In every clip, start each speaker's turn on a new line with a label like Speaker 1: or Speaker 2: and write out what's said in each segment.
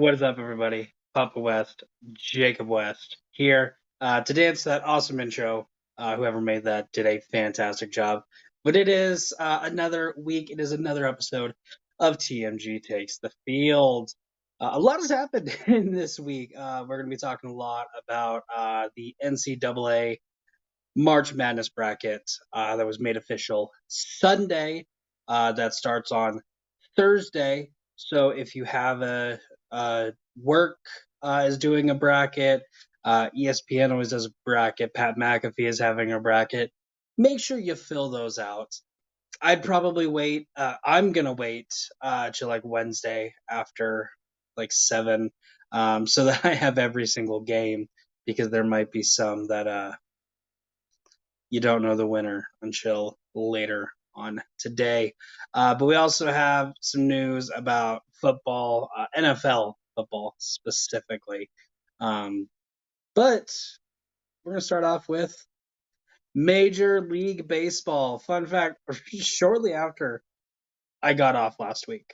Speaker 1: What is up, everybody? Papa West, Jacob West here to dance that awesome intro. Whoever made that did a fantastic job. But it is another week. It is another episode of TMG Takes the Field. A lot has happened in this week. We're going to be talking a lot about the NCAA March Madness bracket that was made official Sunday. That starts on Thursday. So if you have work is doing a bracket, ESPN always does a bracket, Pat McAfee is having a bracket. Make sure you fill those out. I'd probably wait. I'm gonna wait till like Wednesday after like 7, so that I have every single game because there might be some that you don't know the winner until later on today. But we also have some news about football, NFL football specifically. But we're going to start off with Major League Baseball. Fun fact, shortly after I got off last week,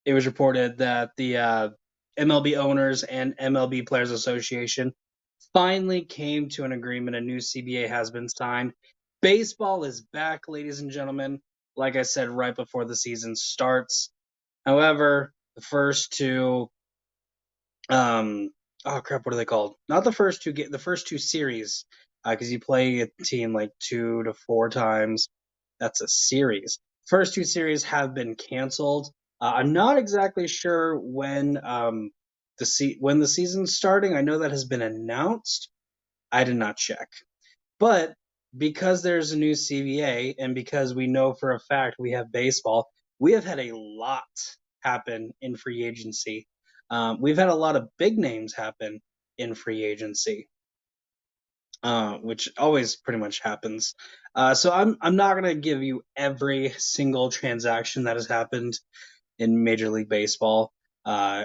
Speaker 1: it was reported that the MLB Owners and MLB Players Association finally came to an agreement. A new CBA has been signed. Baseball is back, ladies and gentlemen. Like I said, right before the season starts. However, the first two, what are they called? Not the first two, the first two series, because you play a team like 2 to 4 times. That's a series. First two series have been canceled. I'm not exactly sure when the season's starting. I know that has been announced. I did not check. But because there's a new CBA and because we know for a fact we have baseball, we have had a lot happen in free agency. We've had a lot of big names happen in free agency, which always pretty much happens. So I'm not gonna give you every single transaction that has happened in Major League Baseball.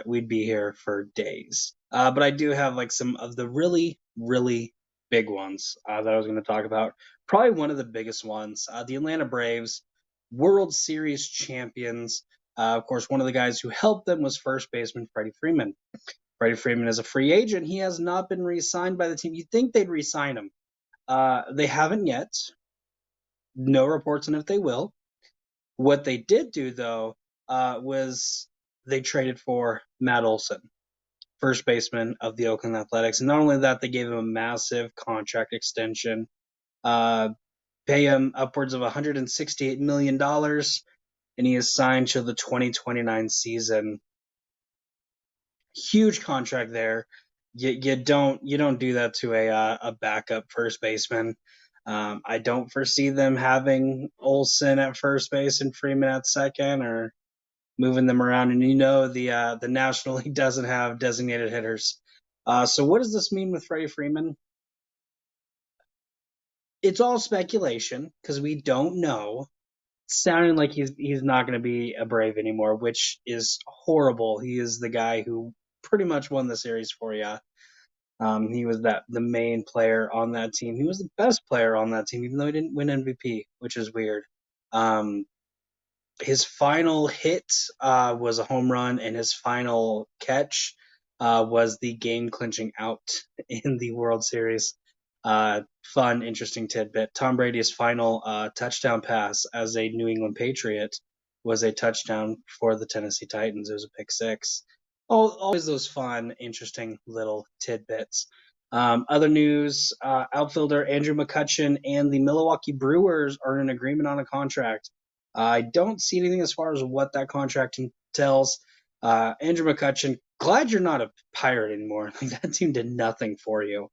Speaker 1: We'd be here for days. But I do have like some of the really, really big ones that I was going to talk about. Probably one of the biggest ones, the Atlanta Braves, World Series champions. Of course, one of the guys who helped them was first baseman Freddie Freeman. Freddie Freeman is a free agent. He has not been re-signed by the team. You'd think they'd re-sign him. They haven't yet. No reports on if they will. What they did do, though, was they traded for Matt Olson, first baseman of the Oakland Athletics. And not only that, they gave him a massive contract extension, pay him upwards of $168 million, and he is signed to the 2029 season. Huge contract there. You don't do that to a backup first baseman. I don't foresee them having Olson at first base and Freeman at second, or moving them around. And the National League doesn't have designated hitters. So what does this mean with Freddie Freeman? It's all speculation because we don't know. It's sounding like he's not going to be a Brave anymore, which is horrible. He is the guy who pretty much won the series for you. He was the main player on that team. He was the best player on that team, even though he didn't win MVP, which is weird. His final hit was a home run, and his final catch was the game-clinching out in the World Series. Fun, interesting tidbit. Tom Brady's final touchdown pass as a New England Patriot was a touchdown for the Tennessee Titans. It was a pick six. Always those fun, interesting little tidbits. Other news, outfielder Andrew McCutchen and the Milwaukee Brewers are in agreement on a contract. I don't see anything as far as what that contract entails. Andrew McCutchen, glad you're not a Pirate anymore. Like, that team did nothing for you.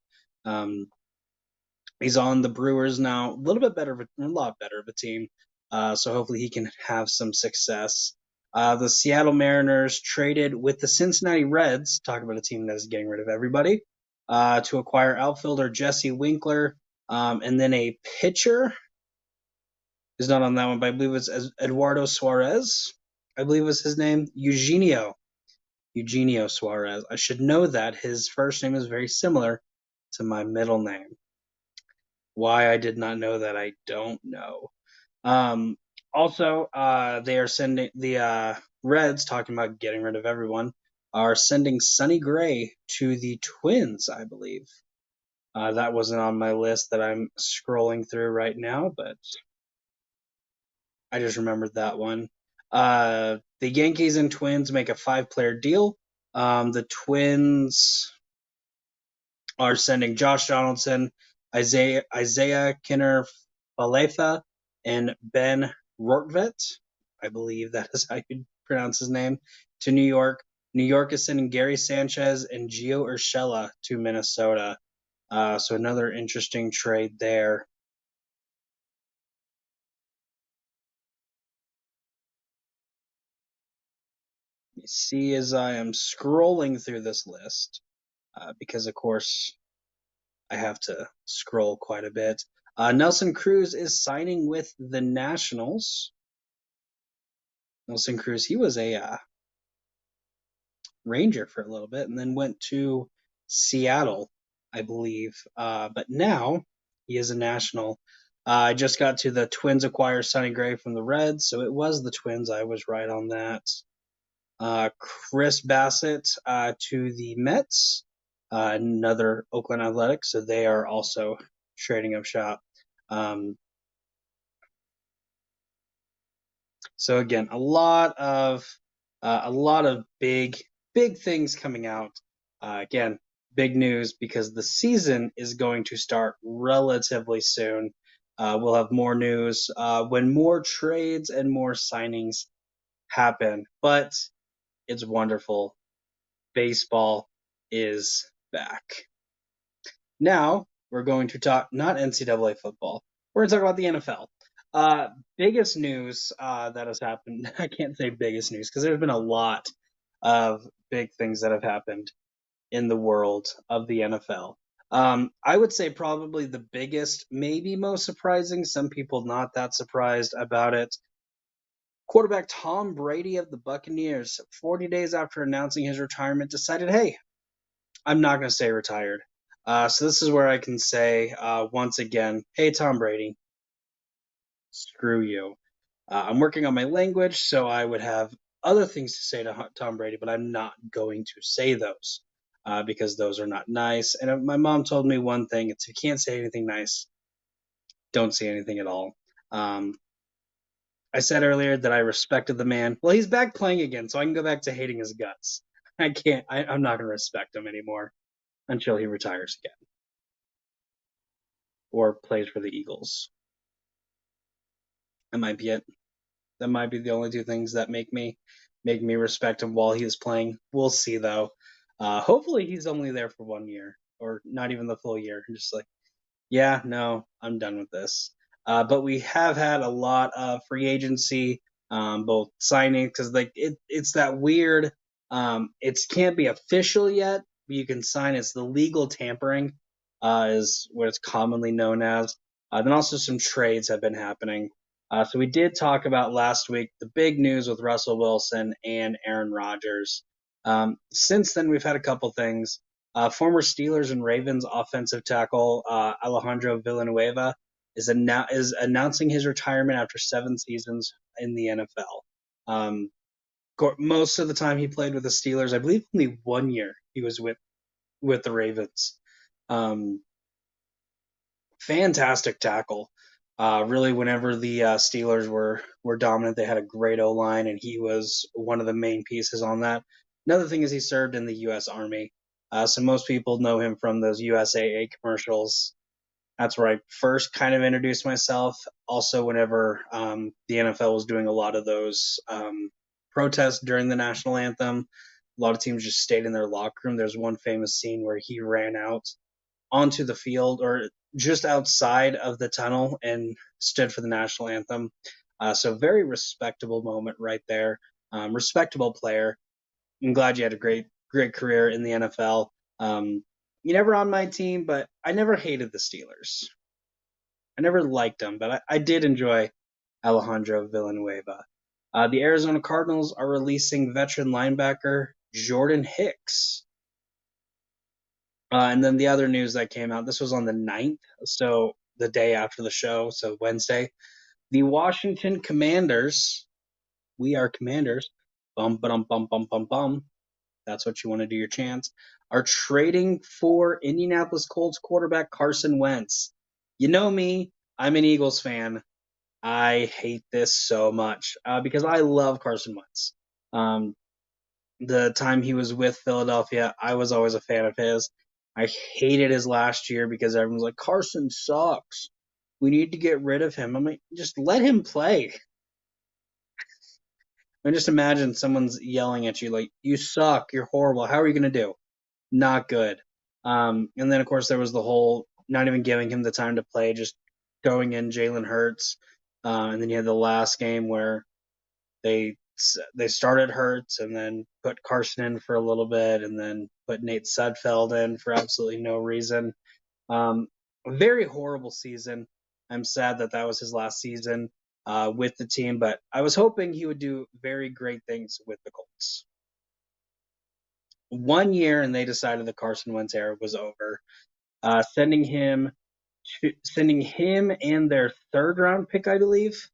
Speaker 1: He's on the Brewers now, a lot better of a team. So hopefully he can have some success. The Seattle Mariners traded with the Cincinnati Reds, talk about a team that is getting rid of everybody, to acquire outfielder Jesse Winkler, and then a pitcher is not on that one, but I believe it's Eduardo Suarez. I believe was his name. Eugenio Suarez. I should know that. His first name is very similar to my middle name. Why I did not know that, I don't know. Also, they are sending the Reds, talking about getting rid of everyone, are sending Sonny Gray to the Twins, I believe. That wasn't on my list that I'm scrolling through right now, but I just remembered that one. The Yankees and Twins make a 5-player deal. The Twins are sending Josh Donaldson, Isaiah Kinner Falefa, and Ben Rortvet. I believe that is how you pronounce his name, to New York. New York is sending Gary Sanchez and Gio Urshela to Minnesota. So another interesting trade there. You see, as I am scrolling through this list, because of course I have to scroll quite a bit. Nelson Cruz is signing with the Nationals. Nelson Cruz, he was a Ranger for a little bit and then went to Seattle, I believe. But now he is a National. I just got to the Twins acquire Sonny Gray from the Reds, so it was the Twins. I was right on that. Chris Bassett to the Mets, another Oakland Athletic, so they are also trading up shop. So again, a lot of big things coming out. Again, big news because the season is going to start relatively soon. We'll have more news when more trades and more signings happen. But it's wonderful. Baseball is back. Now we're going to talk not NCAA football. We're going to talk about the NFL. Biggest news that has happened. I can't say biggest news because there's been a lot of big things that have happened in the world of the NFL. I would say probably the biggest, maybe most surprising, some people not that surprised about it. Quarterback Tom Brady of the Buccaneers, 40 days after announcing his retirement, decided, hey, I'm not going to stay retired. So this is where I can say once again, hey, Tom Brady, screw you. I'm working on my language, so I would have other things to say to Tom Brady, but I'm not going to say those because those are not nice. And my mom told me one thing: it's if you can't say anything nice, don't say anything at all. I said earlier that I respected the man. Well, he's back playing again, so I can go back to hating his guts. I can't. I'm not going to respect him anymore until he retires again or plays for the Eagles. That might be it. That might be the only two things that make me respect him while he is playing. We'll see though. Hopefully he's only there for 1 year or not even the full year. Just like, yeah, no, I'm done with this. But we have had a lot of free agency, both signing because like it's that weird. It can't be official yet, but you can sign. It's the legal tampering, is what it's commonly known as. Then also some trades have been happening. So we did talk about last week the big news with Russell Wilson and Aaron Rodgers. Since then, we've had a couple things. Former Steelers and Ravens offensive tackle Alejandro Villanueva is announcing his retirement after 7 seasons in the NFL. Most of the time he played with the Steelers. I believe only 1 year he was with the Ravens. Fantastic tackle. Really, whenever the Steelers were dominant, they had a great O-line, and he was one of the main pieces on that. Another thing is he served in the U.S. Army. So most people know him from those USAA commercials. That's where I first kind of introduced myself. Also, whenever the NFL was doing a lot of those protests during the national anthem, a lot of teams just stayed in their locker room. There's one famous scene where he ran out onto the field or just outside of the tunnel and stood for the national anthem. So very respectable moment right there. Respectable player. I'm glad you had a great career in the NFL. You never on my team, but I never hated the Steelers. I never liked them, but I did enjoy Alejandro Villanueva. The Arizona Cardinals are releasing veteran linebacker Jordan Hicks. And then the other news that came out, this was on the 9th, so the day after the show, so Wednesday. The Washington Commanders, we are Commanders, bum, bum, bum, bum, bum, bum, that's what you want to do your chance, are trading for Indianapolis Colts quarterback Carson Wentz. You know me, I'm an Eagles fan. I hate this so much because I love Carson Wentz. The time he was with Philadelphia, I was always a fan of his. I hated his last year because everyone's like, Carson sucks. We need to get rid of him. I'm like, just let him play. I just imagine someone's yelling at you like, you suck, you're horrible. How are you going to do? Not good. And then, of course, there was the whole not even giving him the time to play, just going in Jalen Hurts. And then you had the last game where they started Hurts and then put Carson in for a little bit and then put Nate Sudfeld in for absolutely no reason. A very horrible season. I'm sad that that was his last season with the team, but I was hoping he would do very great things with the Colts. 1 year, and they decided the Carson Wentz era was over, sending him and their third round pick, I believe.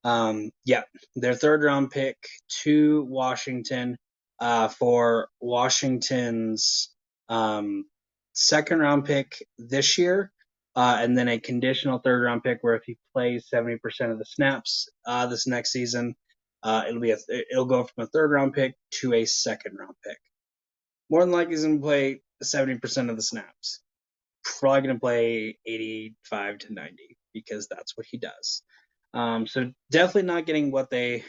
Speaker 1: Their third round pick to Washington for Washington's second round pick this year, and then a conditional third round pick where if he plays 70% of the snaps this next season, it'll go from a third round pick to a second round pick. More than likely, he's going to play 70% of the snaps. Probably going to play 85 to 90 because that's what he does. So definitely not getting what they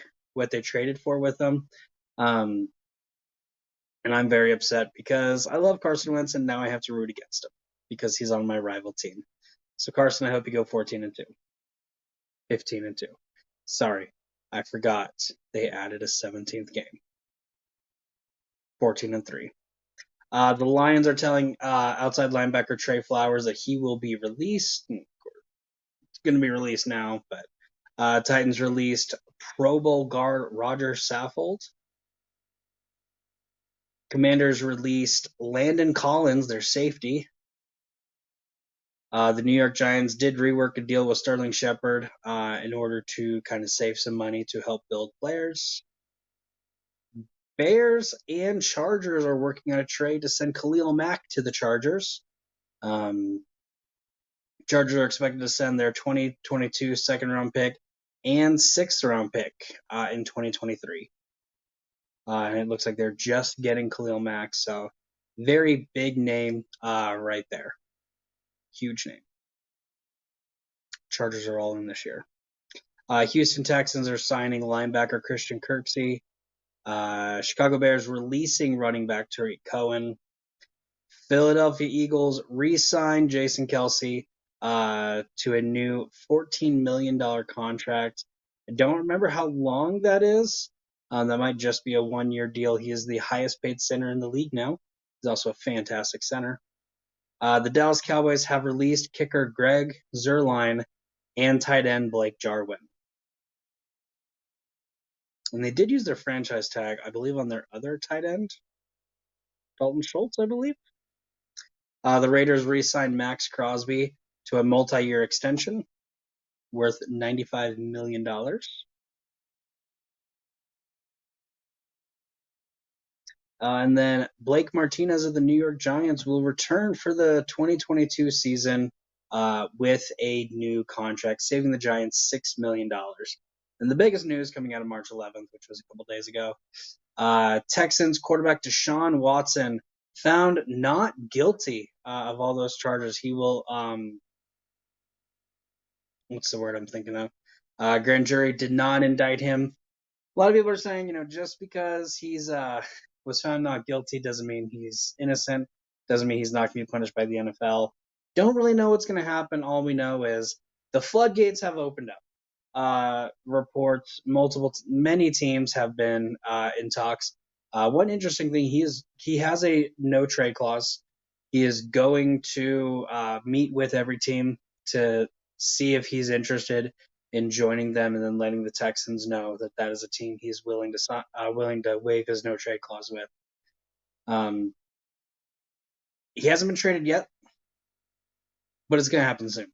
Speaker 1: traded for with him. And I'm very upset because I love Carson Wentz and now I have to root against him because he's on my rival team. So Carson, I hope you go 14-2, 15-2. Sorry, I forgot they added a 17th game. 14-3. The Lions are telling outside linebacker Trey Flowers that he will be released. It's going to be released now, but Titans released Pro Bowl guard Roger Saffold. Commanders released Landon Collins, their safety. The New York Giants did rework a deal with Sterling Shepard in order to kind of save some money to help build players. Bears and Chargers are working on a trade to send Khalil Mack to the Chargers. Chargers are expected to send their 2022 second-round pick and sixth-round pick in 2023. And it looks like they're just getting Khalil Mack, so very big name right there. Huge name. Chargers are all in this year. Houston Texans are signing linebacker Christian Kirksey. Chicago Bears releasing running back Tariq Cohen. Philadelphia Eagles re-signed Jason Kelce to a new $14 million contract. I don't remember how long that is. That might just be a one-year deal. He is the highest paid center in the league now. He's also a fantastic center. The Dallas Cowboys have released kicker Greg Zuerlein and tight end Blake Jarwin. And they did use their franchise tag, I believe, on their other tight end, Dalton Schultz, I believe. The Raiders re-signed Max Crosby to a multi-year extension worth $95 million. And then Blake Martinez of the New York Giants will return for the 2022 season with a new contract, saving the Giants $6 million. And the biggest news coming out of March 11th, which was a couple days ago, Texans quarterback Deshaun Watson found not guilty of all those charges. He will, what's the word I'm thinking of? Grand jury did not indict him. A lot of people are saying, just because he's was found not guilty doesn't mean he's innocent, doesn't mean he's not going to be punished by the NFL. Don't really know what's going to happen. All we know is the floodgates have opened up. Reports, many teams have been in talks. One interesting thing, he has a no trade clause. He is going to meet with every team to see if he's interested in joining them, and then letting the Texans know that that is a team he's willing to waive his no trade clause with. He hasn't been traded yet, but it's going to happen soon.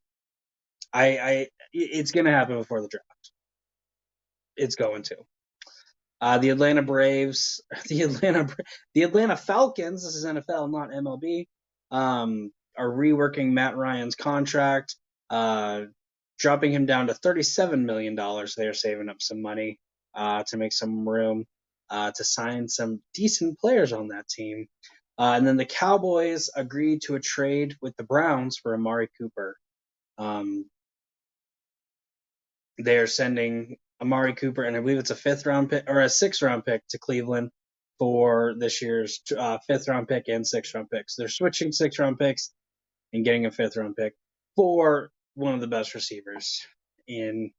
Speaker 1: It's going to happen before the draft. It's going to. The Atlanta Braves, the Atlanta Falcons. This is NFL, not MLB. Are reworking Matt Ryan's contract, dropping him down to $37 million. They're saving up some money to make some room to sign some decent players on that team. And then the Cowboys agreed to a trade with the Browns for Amari Cooper. They are sending Amari Cooper, and I believe it's a 5th-round pick or a 6th-round pick to Cleveland for this year's 5th-round pick and 6th-round picks. They're switching 6th-round picks and getting a 5th-round pick for one of the best receivers in,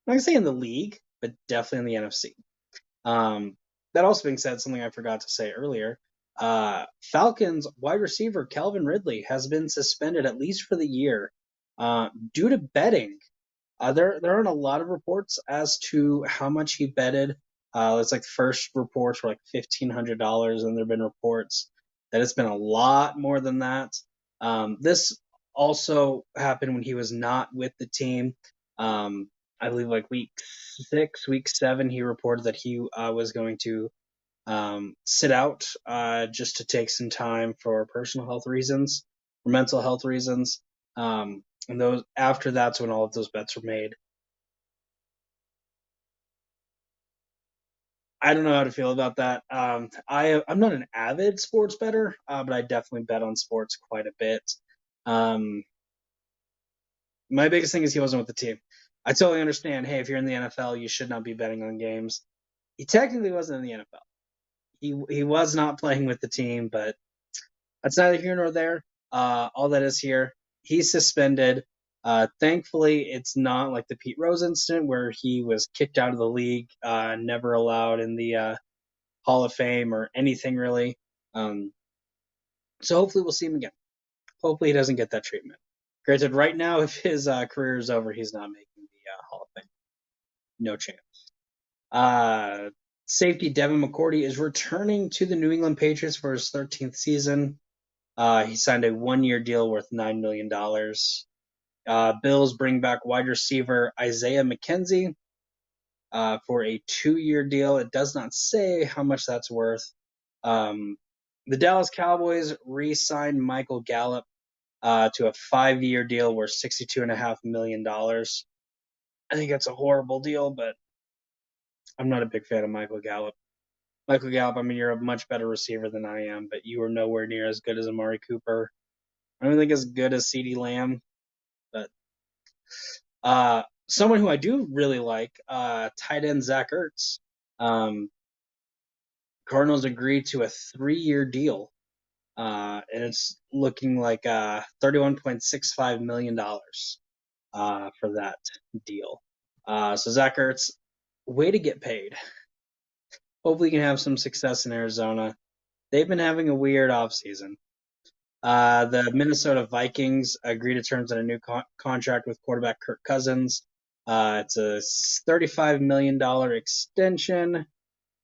Speaker 1: I'm not going to say in the league, but definitely in the NFC. That also being said, something I forgot to say earlier, Falcons wide receiver Calvin Ridley has been suspended at least for the year due to betting. There aren't a lot of reports as to how much he betted. It's like the first reports were like $1,500, and there have been reports that it's been a lot more than that. This also happened when he was not with the team. I believe like week 6, week 7, he reported that he was going to sit out just to take some time for personal health reasons, for mental health reasons. And those after that's when all of those bets were made. I don't know how to feel about that. I'm not an avid sports bettor, but I definitely bet on sports quite a bit. My biggest thing is he wasn't with the team. I totally understand. Hey, if you're in the NFL, you should not be betting on games. He technically wasn't in the NFL. He was not playing with the team, but that's neither here nor there. All that is here, he's suspended. Thankfully, it's not like the Pete Rose incident where he was kicked out of the league, never allowed in the Hall of Fame or anything really. So hopefully we'll see him again. Hopefully he doesn't get that treatment. Granted, right now, if his career is over, he's not making the Hall of Fame. No chance. Safety Devin McCourty is returning to the New England Patriots for his 13th season. He signed a 1-year deal worth $9 million. Bills bring back wide receiver Isaiah McKenzie for a 2-year deal. It does not say how much that's worth. The Dallas Cowboys re-signed Michael Gallup to a 5-year deal worth $62.5 million. I think that's a horrible deal, but I'm not a big fan of Michael Gallup. Michael Gallup, I mean, you're a much better receiver than I am, but you are nowhere near as good as Amari Cooper. I don't think as good as CeeDee Lamb, but someone who I do really like, tight end Zach Ertz. Cardinals agreed to a 3-year deal, and it's looking like $31.65 million for that deal. So Zach Ertz, way to get paid. Hopefully, you can have some success in Arizona. They've been having a weird offseason. The Minnesota Vikings agreed to terms on a new contract with quarterback Kirk Cousins. It's a $35 million extension.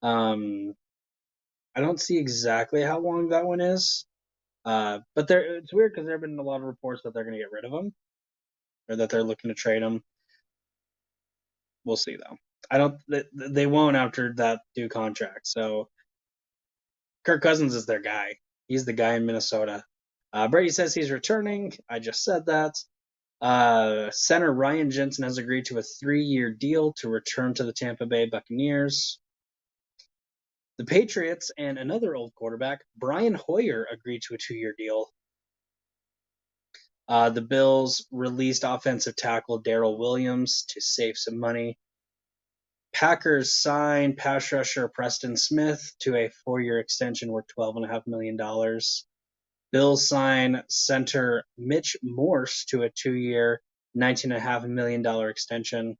Speaker 1: I don't see exactly how long that one is. But it's weird because there have been a lot of reports that they're going to get rid of him or that they're looking to trade him. We'll see, though. They won't after that new contract. So Kirk Cousins is their guy. He's the guy in Minnesota. Brady says he's returning. I just said that. Center Ryan Jensen has agreed to a 3-year deal to return to the Tampa Bay Buccaneers. The Patriots and another old quarterback, Brian Hoyer, agreed to a 2-year deal. The Bills released offensive tackle Darrell Williams to save some money. Packers signed pass rusher Preston Smith to a 4-year extension worth $12.5 million. Bills sign center Mitch Morse to a 2-year, $19.5 million extension.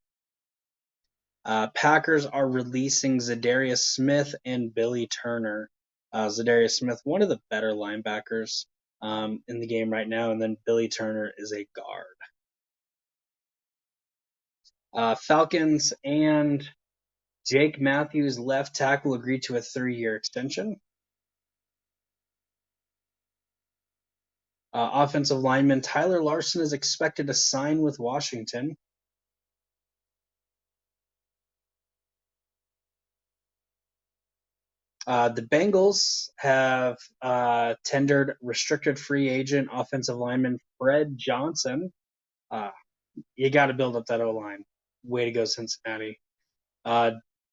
Speaker 1: Packers are releasing Zadarius Smith and Billy Turner. Zadarius Smith, one of the better linebackers in the game right now, and then Billy Turner is a guard. Falcons and Jake Matthews, left tackle, agreed to a 3-year extension. Offensive lineman Tyler Larson is expected to sign with Washington. The Bengals have tendered restricted free agent offensive lineman Fred Johnson. You got to build up that O-line. Way to go, Cincinnati.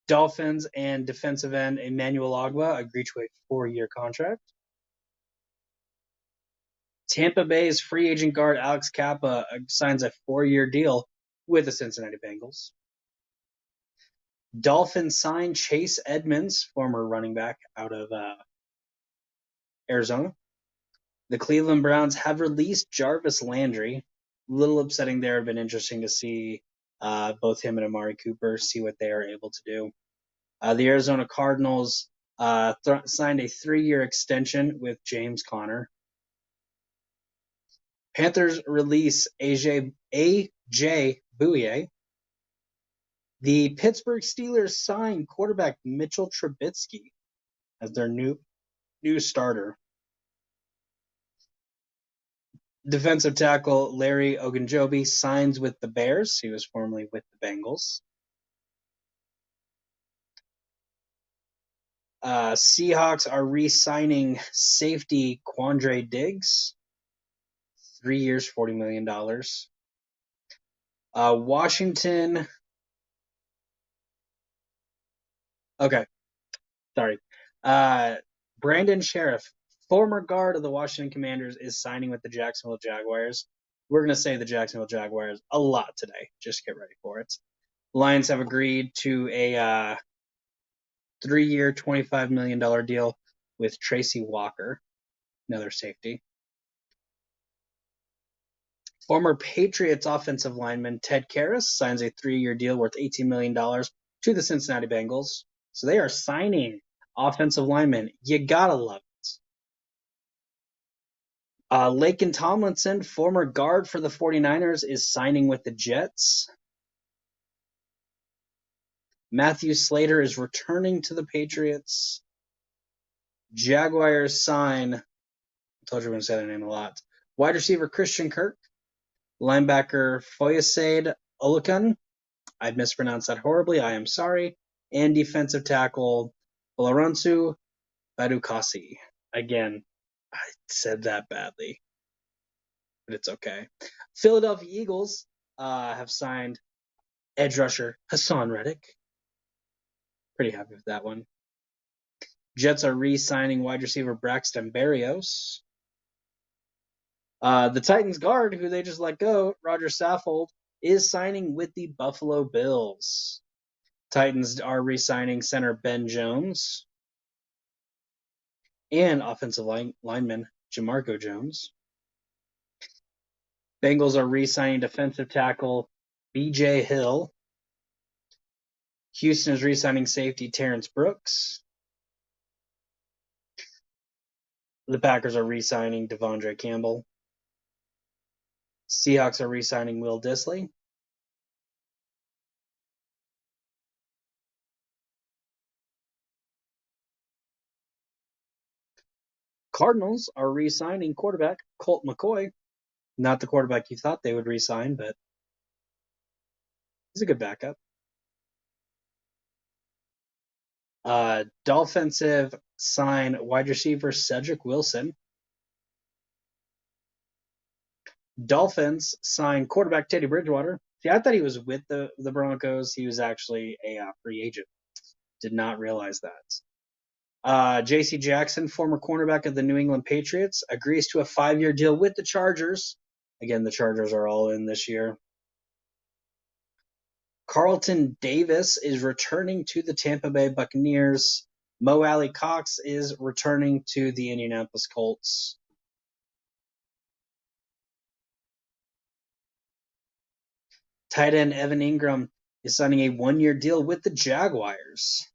Speaker 1: Dolphins and defensive end Emmanuel Ogba agreed to a 4-year contract. Tampa Bay's free agent guard Alex Kappa signs a 4-year deal with the Cincinnati Bengals. Dolphins sign Chase Edmonds, former running back out of Arizona. The Cleveland Browns have released Jarvis Landry. A little upsetting there. It'd been interesting to see both him and Amari Cooper, see what they are able to do. The Arizona Cardinals signed a 3-year extension with James Conner. Panthers release AJ Bouye. The Pittsburgh Steelers sign quarterback Mitchell Trubisky as their new starter. Defensive tackle Larry Ogunjobi signs with the Bears. He was formerly with the Bengals. Seahawks are re-signing safety Quandre Diggs. 3 years, $40 million. Washington. Okay. Sorry. Brandon Sheriff, former guard of the Washington Commanders, is signing with the Jacksonville Jaguars. We're going to say the Jacksonville Jaguars a lot today. Just get ready for it. Lions have agreed to a 3-year, $25 million deal with Tracy Walker, another safety. Former Patriots offensive lineman Ted Karras signs a 3-year deal worth $18 million to the Cincinnati Bengals. So they are signing offensive linemen. You gotta love it. Laken Tomlinson, former guard for the 49ers, is signing with the Jets. Matthew Slater is returning to the Patriots. Jaguars sign, I told you we're going to say that name a lot, wide receiver Christian Kirk, linebacker Foyesade Oluokun, I mispronounced that horribly, I am sorry, and defensive tackle Olaronsu Badukasi. Again, I said that badly, but it's okay. Philadelphia Eagles have signed edge rusher Hassan Reddick. Pretty happy with that one. Jets are re-signing wide receiver Braxton Berrios. The Titans guard, who they just let go, Roger Saffold, is signing with the Buffalo Bills. Titans are re-signing center Ben Jones and offensive lineman Jamarco Jones. Bengals are re-signing defensive tackle B.J. Hill. Houston is re-signing safety Terrence Brooks. The Packers are re-signing Devondre Campbell. Seahawks are re-signing Will Dissly. Cardinals are re-signing quarterback Colt McCoy. Not the quarterback you thought they would re-sign, but he's a good backup. Dolphins sign wide receiver Cedric Wilson. Dolphins sign quarterback Teddy Bridgewater. See, I thought he was with the Broncos. He was actually a free agent. Did not realize that. J.C. Jackson, former cornerback of the New England Patriots, agrees to a 5-year deal with the Chargers. Again, the Chargers are all in this year. Carlton Davis is returning to the Tampa Bay Buccaneers. Mo Alley Cox is returning to the Indianapolis Colts. Tight end Evan Ingram is signing a 1-year deal with the Jaguars.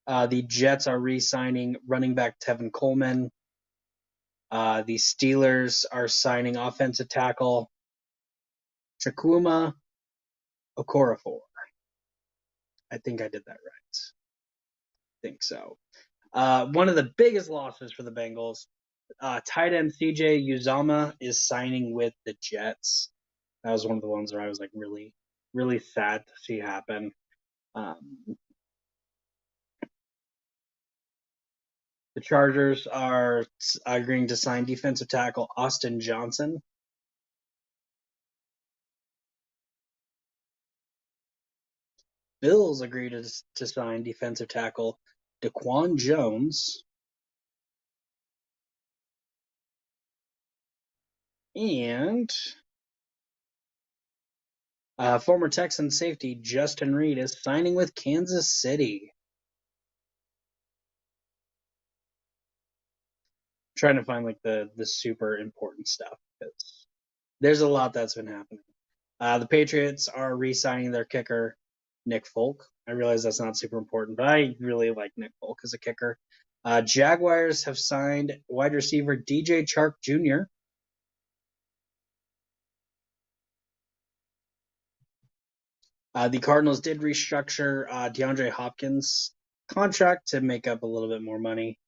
Speaker 1: The Jets are re-signing running back Tevin Coleman. The Steelers are signing offensive tackle Chukwuma Okorafor. I think I did that right. I think so. One of the biggest losses for the Bengals, tight end CJ Uzomah is signing with the Jets. That was one of the ones where I was like really, really sad to see happen. The Chargers are agreeing to sign defensive tackle Austin Johnson. Bills agreed to sign defensive tackle Daquan Jones. And former Texan safety Justin Reed is signing with Kansas City. I'm trying to find like the super important stuff because there's a lot that's been happening. The Patriots are re-signing their kicker Nick Folk. I realize that's not super important, but I really like Nick Folk as a kicker. Jaguars have signed wide receiver DJ Chark Jr. The Cardinals did restructure DeAndre Hopkins' contract to make up a little bit more money.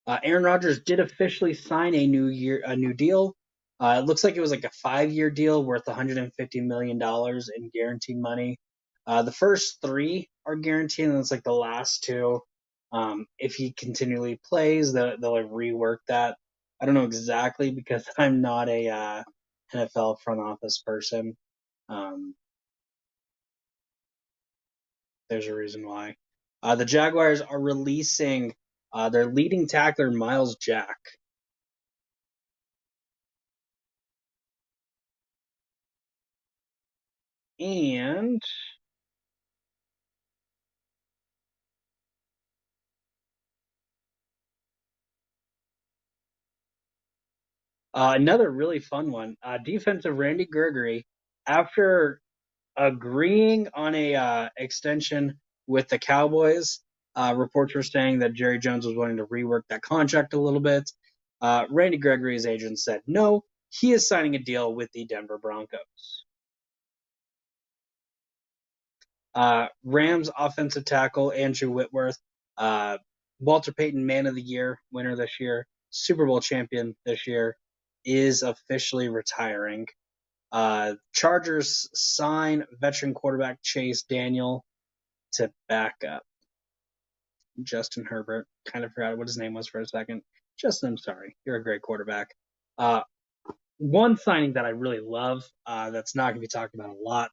Speaker 1: Aaron Rodgers did officially sign a new deal. It looks like it was like a 5-year deal worth $150 million in guaranteed money. The first 3 are guaranteed, and it's like the last 2. If he continually plays, they'll like rework that. I don't know exactly because I'm not a NFL front office person. There's a reason why. The Jaguars are releasing their leading tackler, Miles Jack. And another really fun one, defensive Randy Gregory, after agreeing on a extension with the Cowboys, reports were saying that Jerry Jones was wanting to rework that contract a little bit. Randy Gregory's agent said no, he is signing a deal with the Denver Broncos. Rams offensive tackle Andrew Whitworth, Walter Payton Man of the Year winner this year, Super Bowl champion this year, is officially retiring. Chargers sign veteran quarterback Chase Daniel to back up Justin Herbert. Kind of forgot what his name was for a second. Justin, I'm sorry. You're a great quarterback. One signing that I really love that's not going to be talked about a lot.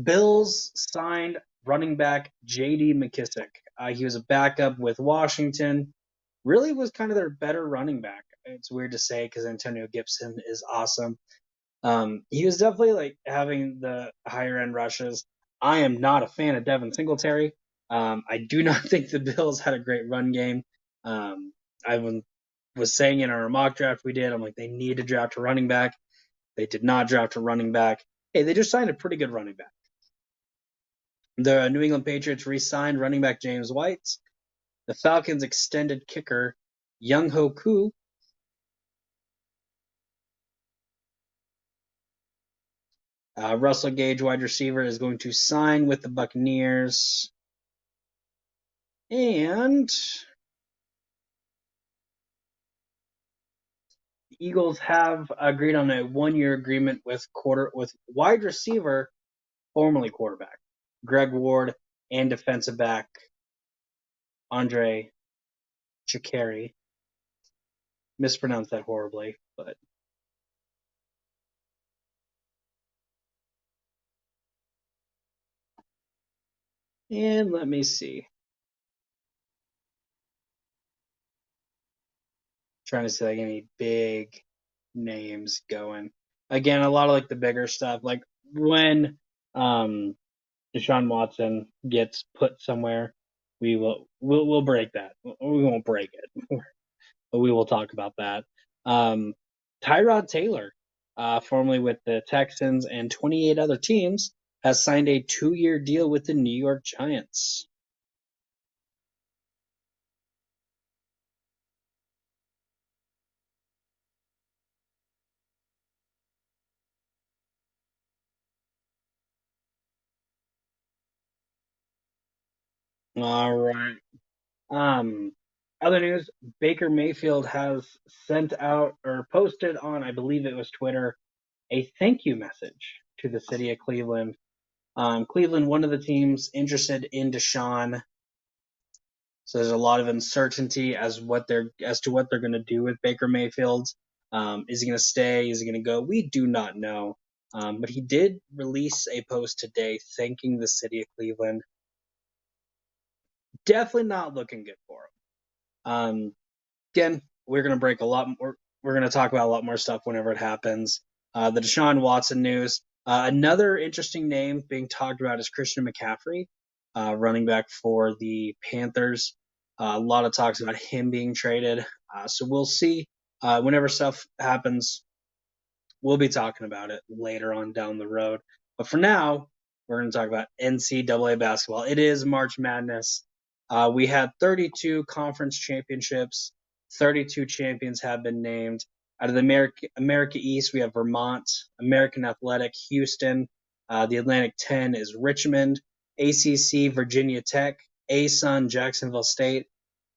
Speaker 1: Bills signed running back J.D. McKissick. He was a backup with Washington. Really was kind of their better running back. It's weird to say because Antonio Gibson is awesome. He was definitely like having the higher end rushes. I am not a fan of Devin Singletary. I do not think the Bills had a great run game. I was saying in our mock draft we did, I'm like, they need to draft a running back. They did not draft a running back. Hey, they just signed a pretty good running back. The New England Patriots re-signed running back James White. The Falcons extended kicker Young Ho Koo. Russell Gage, wide receiver, is going to sign with the Buccaneers. And the Eagles have agreed on a 1-year agreement with wide receiver, formerly quarterback, Greg Ward, and defensive back Andre Chikari. Mispronounced that horribly, but and let me see. Trying to see like any big names going. Again, a lot of like the bigger stuff, like when Deshaun Watson gets put somewhere, we'll break that. We won't break it, but we will talk about that. Tyrod Taylor, formerly with the Texans and 28 other teams, has signed a 2-year deal with the New York Giants. All right. Other news, Baker Mayfield has sent out or posted on, I believe it was Twitter, a thank you message to the city of Cleveland. Cleveland, one of the teams interested in Deshaun. So there's a lot of uncertainty as to what they're going to do with Baker Mayfield. Is he going to stay? Is he going to go? We do not know. But he did release a post today thanking the city of Cleveland. Definitely not looking good for him. Again, we're going to break a lot more. We're going to talk about a lot more stuff whenever it happens. The Deshaun Watson news. Another interesting name being talked about is Christian McCaffrey, running back for the Panthers. A lot of talks about him being traded. So we'll see. Whenever stuff happens, we'll be talking about it later on down the road. But for now, we're going to talk about NCAA basketball. It is March Madness. We had 32 conference championships. 32 champions have been named. Out of the America East, we have Vermont, American Athletic, Houston. The Atlantic 10 is Richmond, ACC, Virginia Tech, ASUN, Jacksonville State,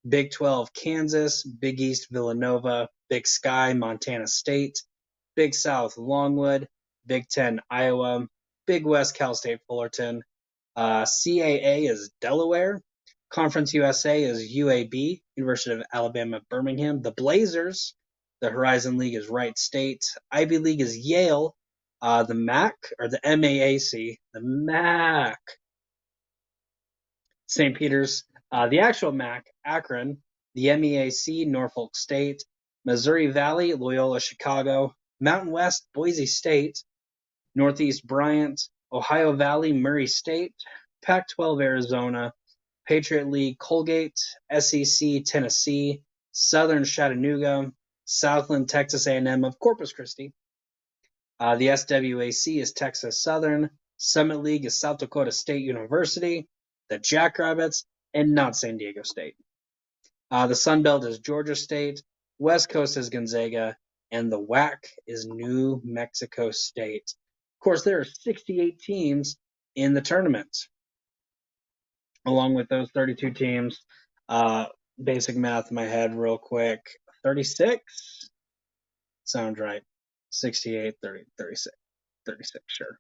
Speaker 1: Big 12, Kansas, Big East, Villanova, Big Sky, Montana State, Big South, Longwood, Big 10, Iowa, Big West, Cal State Fullerton. CAA is Delaware. Conference USA is UAB, University of Alabama, Birmingham. The Blazers, the Horizon League is Wright State. Ivy League is Yale. The MAC, or the MAAC, the MAC, St. Peter's. The actual MAC, Akron. The MEAC, Norfolk State. Missouri Valley, Loyola Chicago. Mountain West, Boise State. Northeast Bryant. Ohio Valley, Murray State. Pac-12, Arizona. Patriot League, Colgate. SEC, Tennessee. Southern Chattanooga. Southland, Texas A&M of Corpus Christi. The SWAC is Texas Southern. Summit League is South Dakota State University. The Jackrabbits, and not San Diego State. The Sun Belt is Georgia State. West Coast is Gonzaga. And the WAC is New Mexico State. Of course, there are 68 teams in the tournament. Along with those 32 teams, basic math in my head real quick. 36? Sounds right. 68, 30, 36. 36, sure.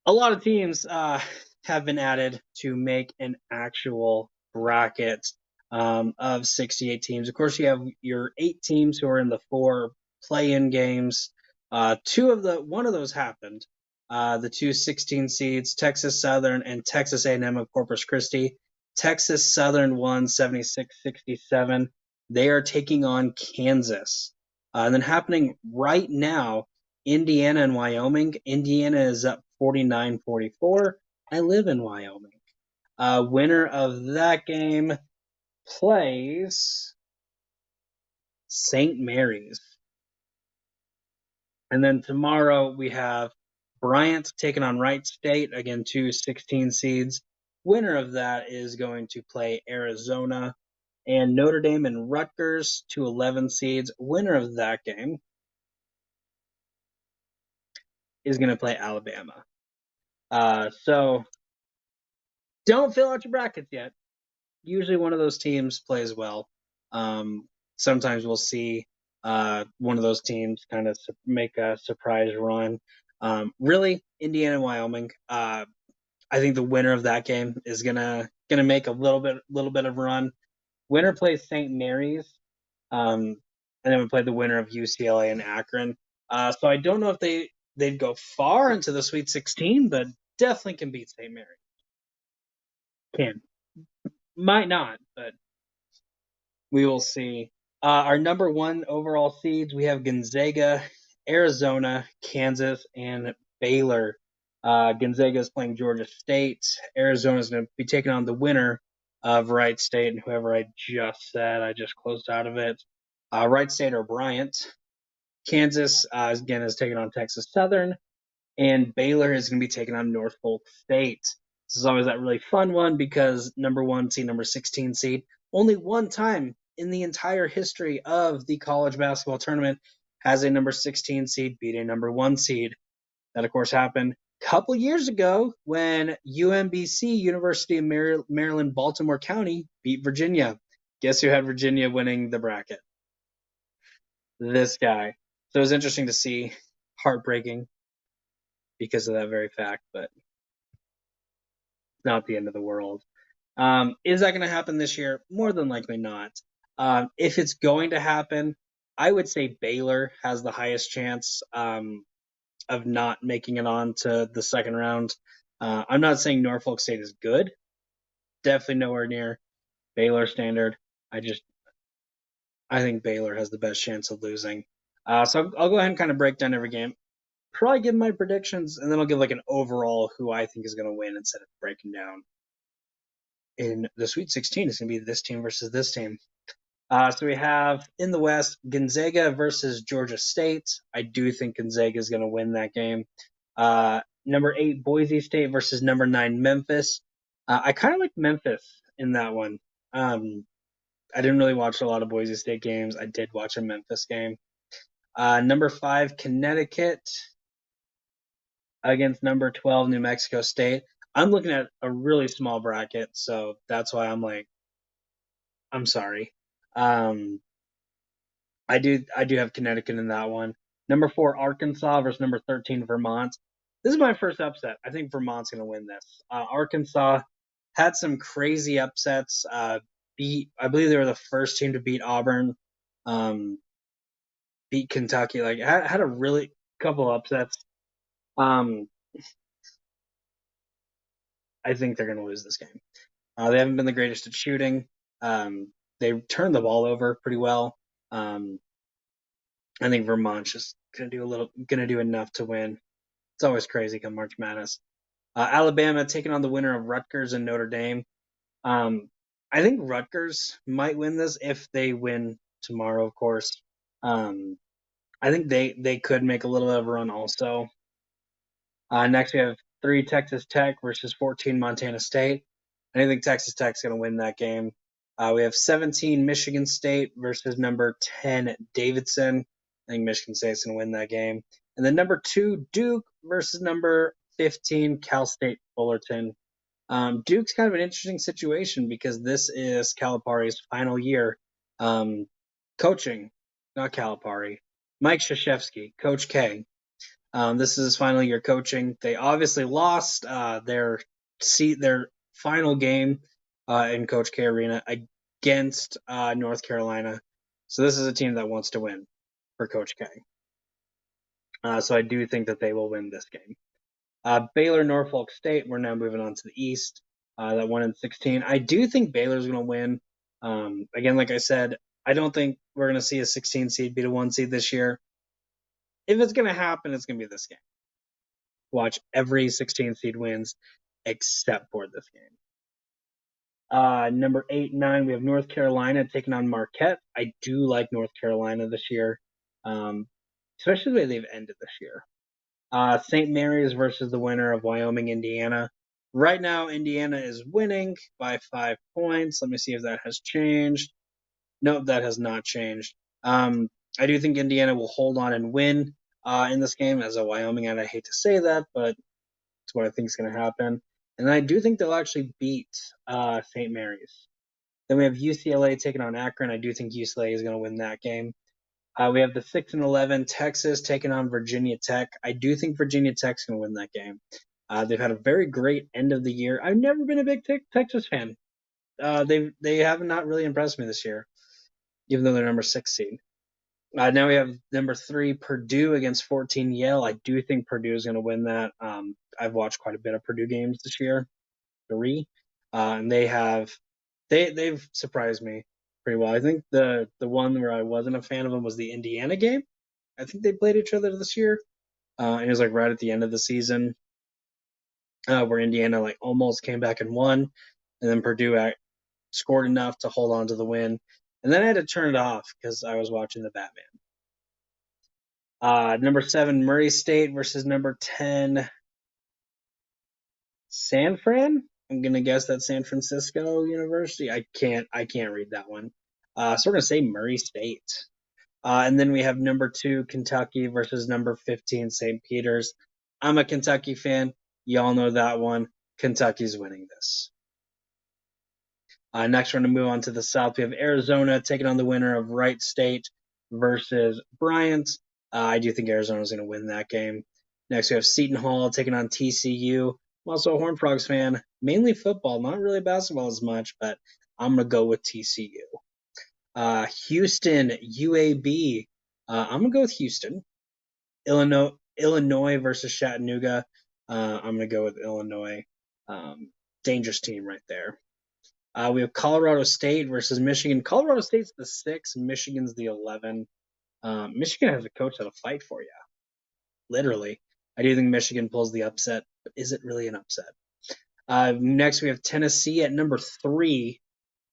Speaker 1: A lot of teams have been added to make an actual bracket of 68 teams. Of course, you have your 8 teams who are in the 4 play-in games. One of those happened. The 2 16 seeds, Texas Southern and Texas A&M of Corpus Christi. Texas Southern won 76-67. They are taking on Kansas. And then happening right now, Indiana and Wyoming. Indiana is up 49-44. I live in Wyoming. Winner of that game plays St. Mary's. And then tomorrow we have Bryant taking on Wright State, again, 2 16 seeds. Winner of that is going to play Arizona. And Notre Dame and Rutgers, 2 11 seeds. Winner of that game is going to play Alabama. So don't fill out your brackets yet. Usually one of those teams plays well. Sometimes we'll see one of those teams kind of make a surprise run. Really, Indiana and Wyoming. I think the winner of that game is gonna make a little bit of run. Winner plays St. Mary's, and then we play the winner of UCLA and Akron. So I don't know if they'd go far into the Sweet 16, but definitely can beat St. Mary's. Can. Might not, but we will see. Our number 1 overall seeds, we have Gonzaga, Arizona, Kansas, and Baylor. Gonzaga is playing Georgia State. Arizona is going to be taking on the winner of Wright State and whoever I just said. I just closed out of it. Wright State or Bryant. Kansas, again, is taking on Texas Southern. And Baylor is going to be taking on Norfolk State. This is always that really fun one because number 1 seed, number 16 seed, only one time in the entire history of the college basketball tournament has a number 16 seed beat a number 1 seed. That, of course, happened couple years ago when UMBC, University of Maryland, Baltimore County, beat Virginia. Guess who had Virginia winning the bracket? This guy. So it was interesting to see. Heartbreaking because of that very fact, but not the end of the world. Is that going to happen this year? More than likely not. If it's going to happen, I would say Baylor has the highest chance of not making it on to the second round. I'm not saying Norfolk State is good. Definitely nowhere near Baylor standard. I think Baylor has the best chance of losing. So I'll go ahead and kind of break down every game. Probably give my predictions, and then I'll give like an overall who I think is going to win instead of breaking down. In the Sweet 16, it's going to be this team versus this team. So we have in the West, Gonzaga versus Georgia State. I do think Gonzaga is going to win that game. Number 8, Boise State versus number 9, Memphis. I kind of like Memphis in that one. I didn't really watch a lot of Boise State games. I did watch a Memphis game. Number 5, Connecticut against number 12, New Mexico State. I'm looking at a really small bracket, so that's why I'm like, I'm sorry. I do have Connecticut in that one. Number 4, Arkansas versus number 13, Vermont. This is my first upset. I think Vermont's going to win this. Arkansas had some crazy upsets. I believe they were the first team to beat Auburn. Beat Kentucky. Like had a really couple upsets. I think they're going to lose this game. They haven't been the greatest at shooting. They turned the ball over pretty well. I think Vermont's just gonna do enough to win. It's always crazy come March Madness. Alabama taking on the winner of Rutgers and Notre Dame. I think Rutgers might win this if they win tomorrow, of course. I think they could make a little bit of a run also. Next we have 3, Texas Tech versus 14, Montana State. I think Texas Tech's going to win that game. We have 17, Michigan State versus number 10, Davidson. I think Michigan State's going to win that game. And then number 2, Duke versus number 15, Cal State Fullerton. Duke's kind of an interesting situation because this is Calipari's final year coaching, not Calipari. Mike Krzyzewski, Coach K. This is his final year coaching. They obviously lost their final game in Coach K Arena against North Carolina. So this is a team that wants to win for Coach K. So I do think that they will win this game. Baylor, Norfolk State. We're now moving on to the East. That 1 in 16. I do think Baylor's going to win. Again, like I said, I don't think we're going to see a 16 seed beat a 1 seed this year. If it's going to happen, it's going to be this game. Watch every 16 seed wins except for this game. Number 8, 9, we have North Carolina taking on Marquette. I do like North Carolina this year, especially the way they've ended this year. St. Mary's versus the winner of Wyoming, Indiana. Right now, Indiana is winning by 5 points. Let me see if that has changed. Nope, that has not changed. I do think Indiana will hold on and win in this game as a Wyoming, and I hate to say that, but it's what I think is going to happen. And I do think they'll actually beat St. Mary's. Then we have UCLA taking on Akron. I do think UCLA is going to win that game. We have the 6 and 11 Texas taking on Virginia Tech. I do think Virginia Tech's going to win that game. They've had a very great end of the year. I've never been a big Texas fan. They have not really impressed me this year, even though they're number 6 seed. Now we have number 3, Purdue against 14, Yale. I do think Purdue is going to win that. I've watched quite a bit of Purdue games this year, 3, and they've surprised me pretty well. I think the one where I wasn't a fan of them was the Indiana game. I think they played each other this year, and it was like right at the end of the season, where Indiana like almost came back and won, and then Purdue scored enough to hold on to the win. And then I had to turn it off because I was watching the Batman. Number 7, Murray State versus number 10, San Fran. I'm gonna guess that's San Francisco University. I can't read that one. So we're gonna say Murray State. And then we have number 2, Kentucky versus number 15, St. Peter's. I'm a Kentucky fan. Y'all know that one. Kentucky's winning this. Next, we're going to move on to the South. We have Arizona taking on the winner of Wright State versus Bryant. I do think Arizona's going to win that game. Next, we have Seton Hall taking on TCU. I'm also a Horned Frogs fan, mainly football, not really basketball as much, but I'm going to go with TCU. Houston, UAB. I'm going to go with Houston. Illinois versus Chattanooga. I'm going to go with Illinois. Dangerous team right there. We have Colorado State versus Michigan. Colorado State's the 6, Michigan's the 11. Michigan has a coach that'll fight for you. Literally. I do think Michigan pulls the upset, but is it really an upset? Next, we have Tennessee at number 3.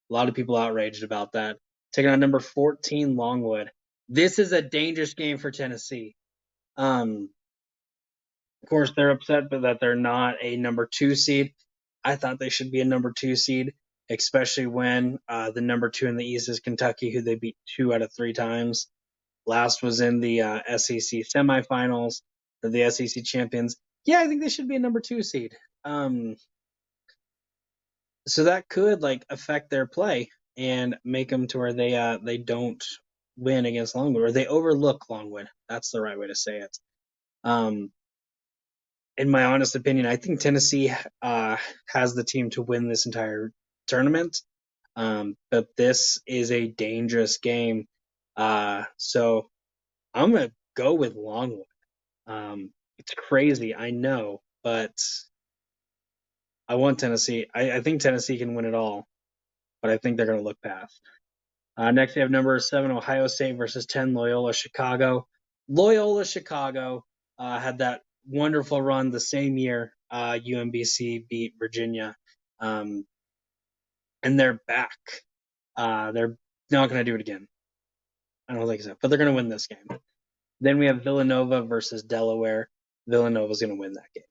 Speaker 1: A lot of people outraged about that. Taking on number 14, Longwood. This is a dangerous game for Tennessee. Of course, they're upset but that they're not a number 2 seed. I thought they should be a number 2 seed, especially when the number 2 in the East is Kentucky, who they beat 2 out of 3 times. Last was in the SEC semifinals for the SEC champions. Yeah, I think they should be a number 2 seed. So that could affect their play and make them to where they don't win against Longwood, or they overlook Longwood. That's the right way to say it. In my honest opinion, I think Tennessee has the team to win this entire tournament. But this is a dangerous game. So I'm going to go with Longwood. It's crazy, I know, but I want Tennessee. I think Tennessee can win it all, but I think they're going to look past. Next, we have number 7, Ohio State versus 10, Loyola Chicago. Loyola Chicago had that wonderful run the same year UMBC beat Virginia, and they're back. They're not going to do it again. I don't think so, but they're going to win this game. Then we have Villanova versus Delaware. Villanova's going to win that game.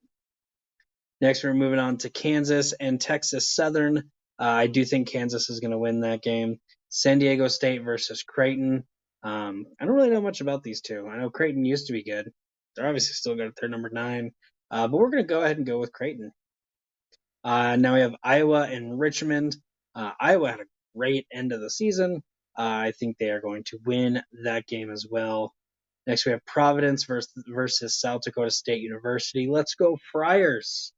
Speaker 1: Next, we're moving on to Kansas and Texas Southern. I do think Kansas is going to win that game. San Diego State versus Creighton. I don't really know much about these two. I know Creighton used to be good. They're obviously still good at their number 9. But we're going to go ahead and go with Creighton. Now we have Iowa and Richmond. Iowa had a great end of the season. I think they are going to win that game as well. Next, we have Providence versus South Dakota State University. Let's go Friars.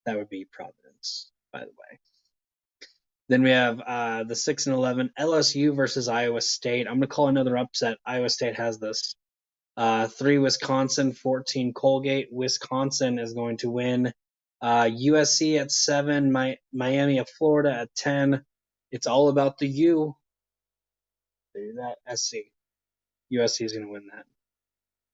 Speaker 1: That would be Providence, by the way. Then we have the 6 and 11 LSU versus Iowa State. I'm going to call another upset. Iowa State has this. 3 Wisconsin, 14 Colgate. Wisconsin is going to win. USC at 7, Miami of Florida at 10. It's all about the U. Do that, SC. USC is going to win that.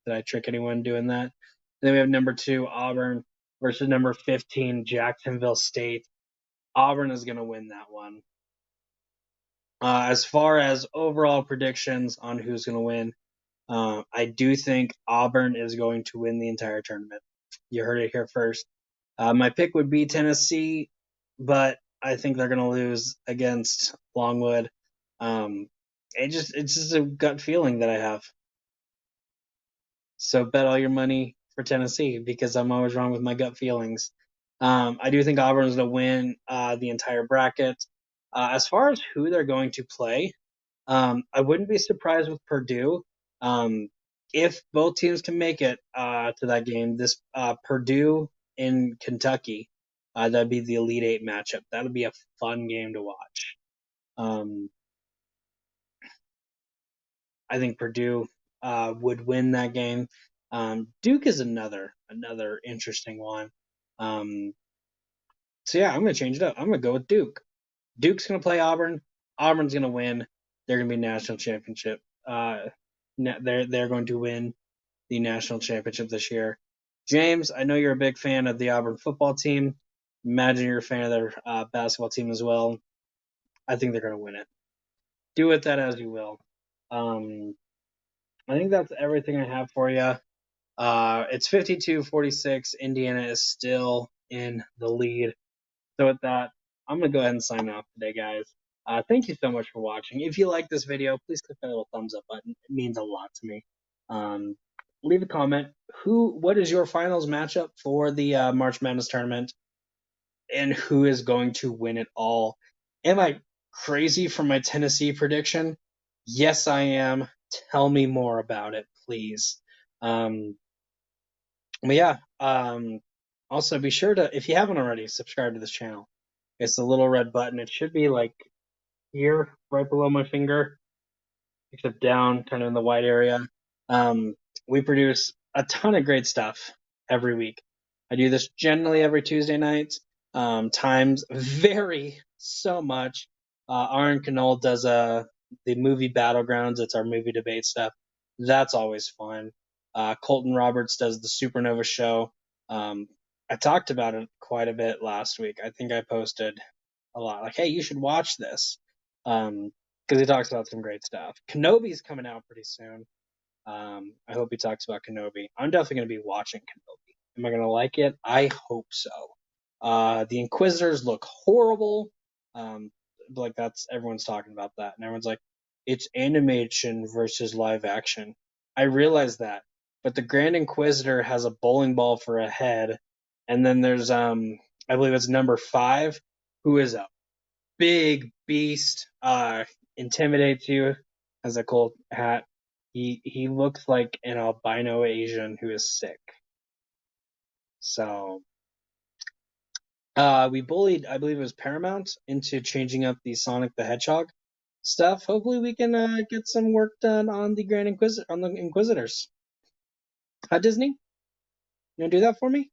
Speaker 1: Did I trick anyone doing that? Then we have number 2, Auburn versus number 15, Jacksonville State. Auburn is going to win that one. As far as overall predictions on who's going to win, I do think Auburn is going to win the entire tournament. You heard it here first. My pick would be Tennessee, but I think they're going to lose against Longwood. It's just a gut feeling that I have. So bet all your money for Tennessee because I'm always wrong with my gut feelings. I do think Auburn is going to win the entire bracket. As far as who they're going to play, I wouldn't be surprised with Purdue. If both teams can make it to that game, this Purdue in Kentucky, that'd be the Elite 8 matchup. That would be a fun game to watch. I think Purdue would win that game. Duke is another interesting one. So yeah, I'm going to change it up. I'm going to go with Duke. Duke's going to play Auburn. Auburn's going to win. They're going to be national championship. They're going to win the national championship this year. James, I know you're a big fan of the Auburn football team. Imagine you're a fan of their basketball team as well. I think they're going to win it. Do with that as you will. I think that's everything I have for you. It's 52-46. Indiana is still in the lead. So with that, I'm going to go ahead and sign off today, guys. Thank you so much for watching. If you like this video, please click that little thumbs up button. It means a lot to me. leave a comment. What is your finals matchup for the March Madness tournament, and who is going to win it all? Am I crazy for my Tennessee prediction? Yes, I am. Tell me more about it, please. But yeah, also be sure to, if you haven't already, subscribe to this channel. It's the little red button. It should be like here, right below my finger, except down, kind of in the white area. We produce a ton of great stuff every week. I do this generally every Tuesday night. Times vary so much. Aaron Knoll does the movie Battlegrounds. It's our movie debate stuff. That's always fun. Colton Roberts does the Supernova show. I talked about it quite a bit last week. I think I posted a lot like, hey, you should watch this. Because he talks about some great stuff. Kenobi's coming out pretty soon. I hope he talks about Kenobi. I'm definitely going to be watching Kenobi. Am I going to like it? I hope so. The Inquisitors look horrible. Like everyone's talking about that, and everyone's like, it's animation versus live action. I realize that, but the Grand Inquisitor has a bowling ball for a head, and then there's I believe it's number 5, who is a big beast, intimidates you, has a cool hat. He looks like an albino Asian who is sick. So we bullied, I believe it was Paramount, into changing up the Sonic the Hedgehog stuff. Hopefully we can get some work done on the Inquisitors. Disney? You gonna do that for me?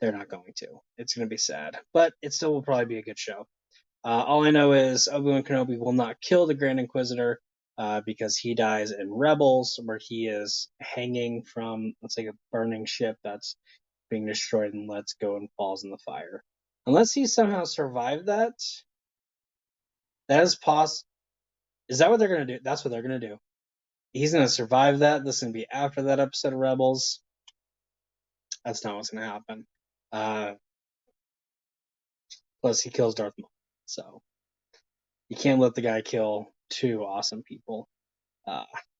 Speaker 1: They're not going to. It's gonna be sad, but it still will probably be a good show. All I know is Obi-Wan Kenobi will not kill the Grand Inquisitor because he dies in Rebels, where he is hanging from, let's say, a burning ship that's being destroyed and lets go and falls in the fire. Unless he somehow survived that, that is possible. Is that what they're going to do? That's what they're going to do. He's going to survive that. This is going to be after that episode of Rebels. That's not what's going to happen. Plus, he kills Darth Maul. So, you can't let the guy kill 2 awesome people.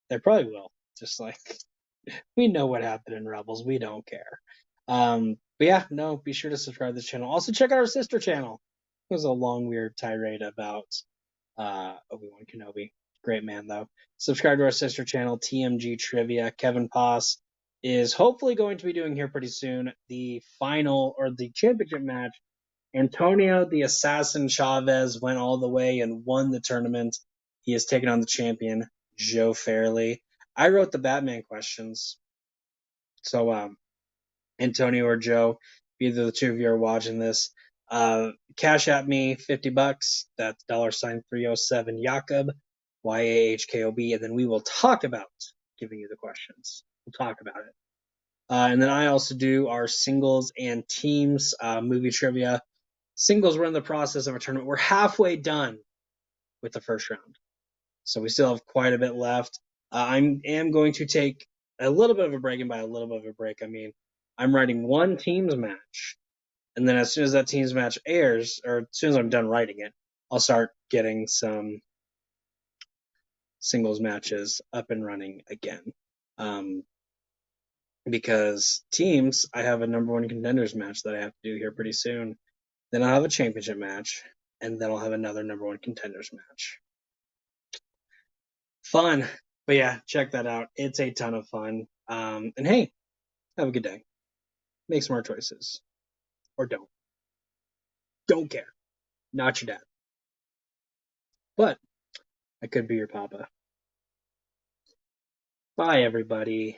Speaker 1: They probably will. Just like, we know what happened in Rebels. We don't care. But yeah, no, be sure to subscribe to this channel. Also, check out our sister channel. It was a long, weird tirade about Obi-Wan Kenobi. Great man, though. Subscribe to our sister channel, TMG Trivia. Kevin Poss is hopefully going to be doing here pretty soon the final, or the championship match. Antonio the Assassin Chavez went all the way and won the tournament. He has taken on the champion, Joe Fairley. I wrote the Batman questions. So, Antonio or Joe, either the two of you are watching this, cash at me $50. That's $307 Jakob, YAHKOB, and then we will talk about giving you the questions. We'll talk about it. And then I also do our singles and teams movie trivia. Singles, we're in the process of a tournament. We're halfway done with the first round. So we still have quite a bit left. I am going to take a little bit of a break, and by a little bit of a break, I mean I'm writing one teams match, and then as soon as that teams match airs, or as soon as I'm done writing it, I'll start getting some singles matches up and running again. Because teams, I have a number 1 contenders match that I have to do here pretty soon. Then I'll have a championship match, and then I'll have another number 1 contenders match. Fun. But yeah, check that out. It's a ton of fun. And hey, have a good day. Make smart choices. Or don't. Don't care. Not your dad. But I could be your papa. Bye, everybody.